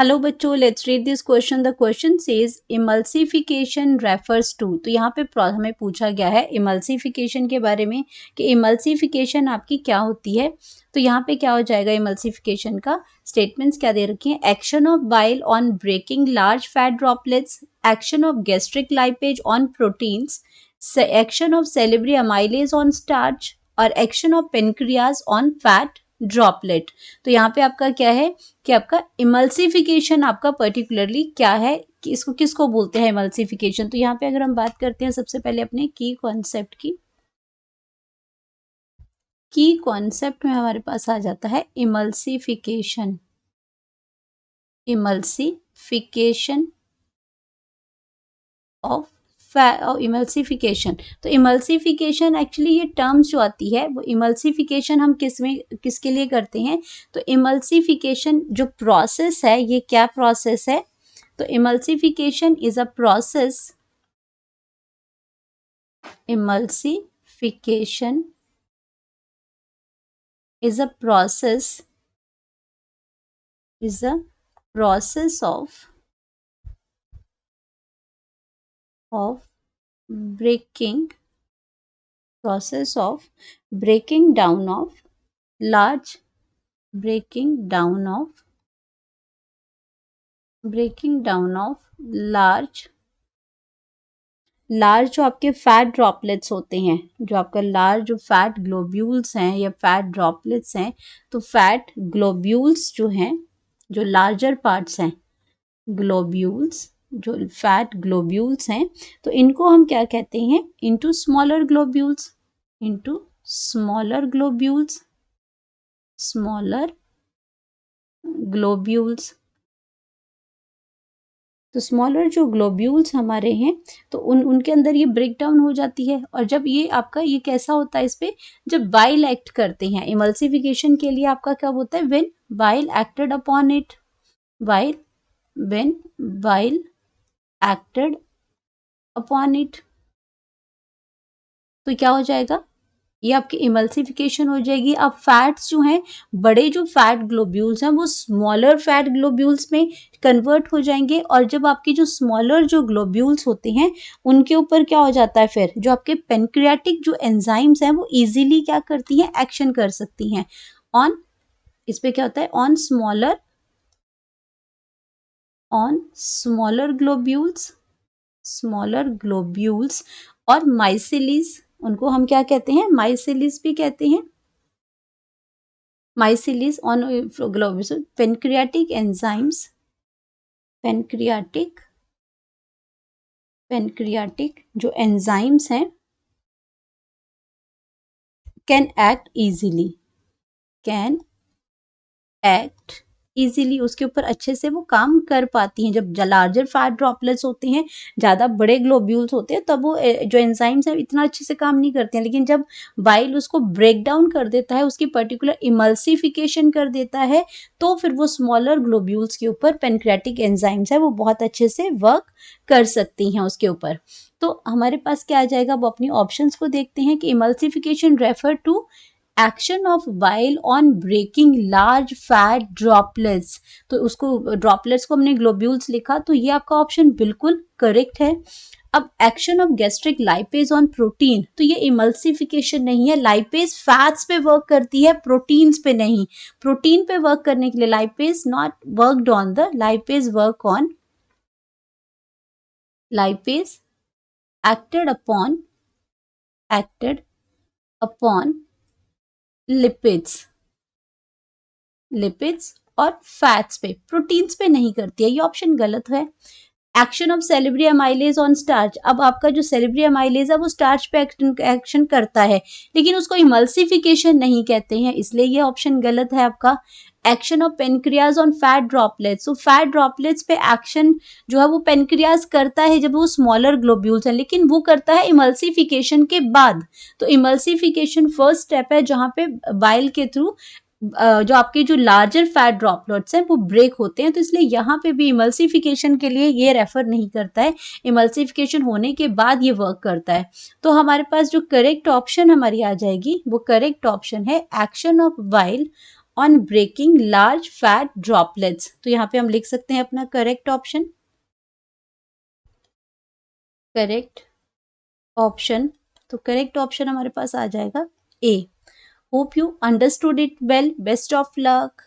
Hello बच्चों, let's read this question. The question says emulsification refers to. तो यहाँ पे हमें पूछा गया है इमल्सिफिकेशन के बारे में कि इमल्सिफिकेशन आपकी क्या होती है। तो यहाँ पे क्या हो जाएगा, इमल्सिफिकेशन का स्टेटमेंट्स क्या दे रखे हैं। Action of bile on breaking large fat droplets, action of gastric lipase on proteins, action of salivary amylase on starch और action of pancreas on fat droplet. तो यहाँ पे आपका क्या है कि आपका इमल्सिफिकेशन आपका पर्टिकुलरली क्या है, कि इसको किसको बोलते हैं इमल्सिफिकेशन। तो यहाँ पे अगर हम बात करते हैं सबसे पहले अपने की कॉन्सेप्ट में हमारे पास आ जाता है इमल्सिफिकेशन ऑफ इमल्सिफिकेशन। तो इमल्सिफिकेशन एक्चुअली ये टर्म्स जो आती है वो इमल्सिफिकेशन हम किसके लिए करते हैं। तो इमल्सिफिकेशन जो प्रोसेस है, ये क्या प्रोसेस है। तो emulsification is a process, emulsification is a process of breaking down of large जो आपके फैट ड्रॉपलेट्स होते हैं, जो आपका लार्ज जो फैट ग्लोब्यूल्स हैं या फैट ड्रॉपलेट्स हैं। तो फैट ग्लोब्यूल्स जो हैं, जो लार्जर पार्ट्स हैं, जो फैट ग्लोब्यूल्स हैं, तो इनको हम क्या कहते हैं, इनटू स्मॉलर ग्लोब्यूल्स। तो स्मॉलर जो ग्लोब्यूल्स हमारे हैं, तो उनके अंदर ये ब्रेक डाउन हो जाती है। और जब ये आपका ये कैसा होता है, इस पे जब बाइल एक्ट करते हैं इमल्सिफिकेशन के लिए, आपका क्या होता है, when bile acted upon it, तो क्या हो जाएगा, ये आपकी इमल्सिफिकेशन हो जाएगी। अब फैट्स जो हैं, बड़े जो फैट ग्लोब्यूल्स हैं वो स्मॉलर फैट ग्लोब्यूल्स में कन्वर्ट हो जाएंगे। और जब आपके जो स्मॉलर जो ग्लोब्यूल्स होते हैं, उनके ऊपर क्या हो जाता है, फिर जो आपके पेनक्रियाटिक जो एंजाइम्स हैं वो इजीली क्या करती हैं, एक्शन कर सकती हैं ऑन, इस पे क्या होता है, ऑन स्मॉलर ग्लोब्यूल्स और माइसिलीज, उनको हम क्या कहते हैं, माइसिलीज भी कहते हैं। Micelles on globules, pancreatic enzymes, pancreatic जो एंजाइम्स हैं कैन एक्ट इजीली, उसके ऊपर अच्छे से वो काम कर पाती हैं। जब लार्जर फैट ड्रॉपलेट्स होते हैं, ज़्यादा बड़े ग्लोब्यूल्स होते हैं, तब वो जो एंजाइम्स हैं इतना अच्छे से काम नहीं करते हैं। लेकिन जब बाइल उसको ब्रेक डाउन कर देता है, उसकी पर्टिकुलर इमल्सिफिकेशन कर देता है, तो फिर वो स्मॉलर ग्लोब्यूल्स के ऊपर पेनक्रियाटिक एंजाइम्स है वो बहुत अच्छे से वर्क कर सकती हैं उसके ऊपर। तो हमारे पास क्या आ जाएगा, वो अपनी ऑप्शंस को देखते हैं कि emulsification refer to action of bile on breaking large fat droplets. तो उसको ड्रॉपलेट्स को हमने ग्लोब्यूल्स लिखा, तो ये आपका ऑप्शन बिल्कुल करेक्ट है। अब action of gastric lipase on protein, तो ये इमल्सिफिकेशन नहीं है। लाइपेज फैट्स पे वर्क करती है, प्रोटीन्स पे नहीं। प्रोटीन पे वर्क करने के लिए lipase not worked on the, lipase work on, lipase acted upon lipids और फैट्स पे, प्रोटीन्स पे नहीं करती है। ये ऑप्शन गलत है। Action of salivary amylase on starch, अब आपका जो सेलेब्री अमाइलेज है वो स्टार्च पे एक्शन करता है, लेकिन उसको इमल्सिफिकेशन नहीं कहते हैं, इसलिए ये ऑप्शन गलत है आपका। Action of pancreas on fat droplets, तो फैट ड्रॉपलेट्स पे एक्शन जो है वो पेनक्रियाज करता है जब वो स्मॉलर ग्लोब्यूल्स है, लेकिन वो करता है इमल्सिफिकेशन के बाद। तो इमल्सिफिकेशन फर्स्ट स्टेप है जहाँ पे बाइल के थ्रू जो आपके जो लार्जर फैट ड्रॉपलेट्स हैं वो ब्रेक होते हैं। तो इसलिए यहाँ पे भी इमल्सिफिकेशन के लिए ये रेफर नहीं करता है, इमल्सिफिकेशन होने के बाद ये वर्क करता है। तो हमारे पास जो करेक्ट ऑप्शन हमारी आ जाएगी, वो करेक्ट ऑप्शन है action of bile on breaking large fat droplets. तो यहाँ पे हम लिख सकते हैं अपना करेक्ट ऑप्शन। करेक्ट ऑप्शन, तो करेक्ट ऑप्शन हमारे पास आ जाएगा A. Hope you understood it well, best of luck.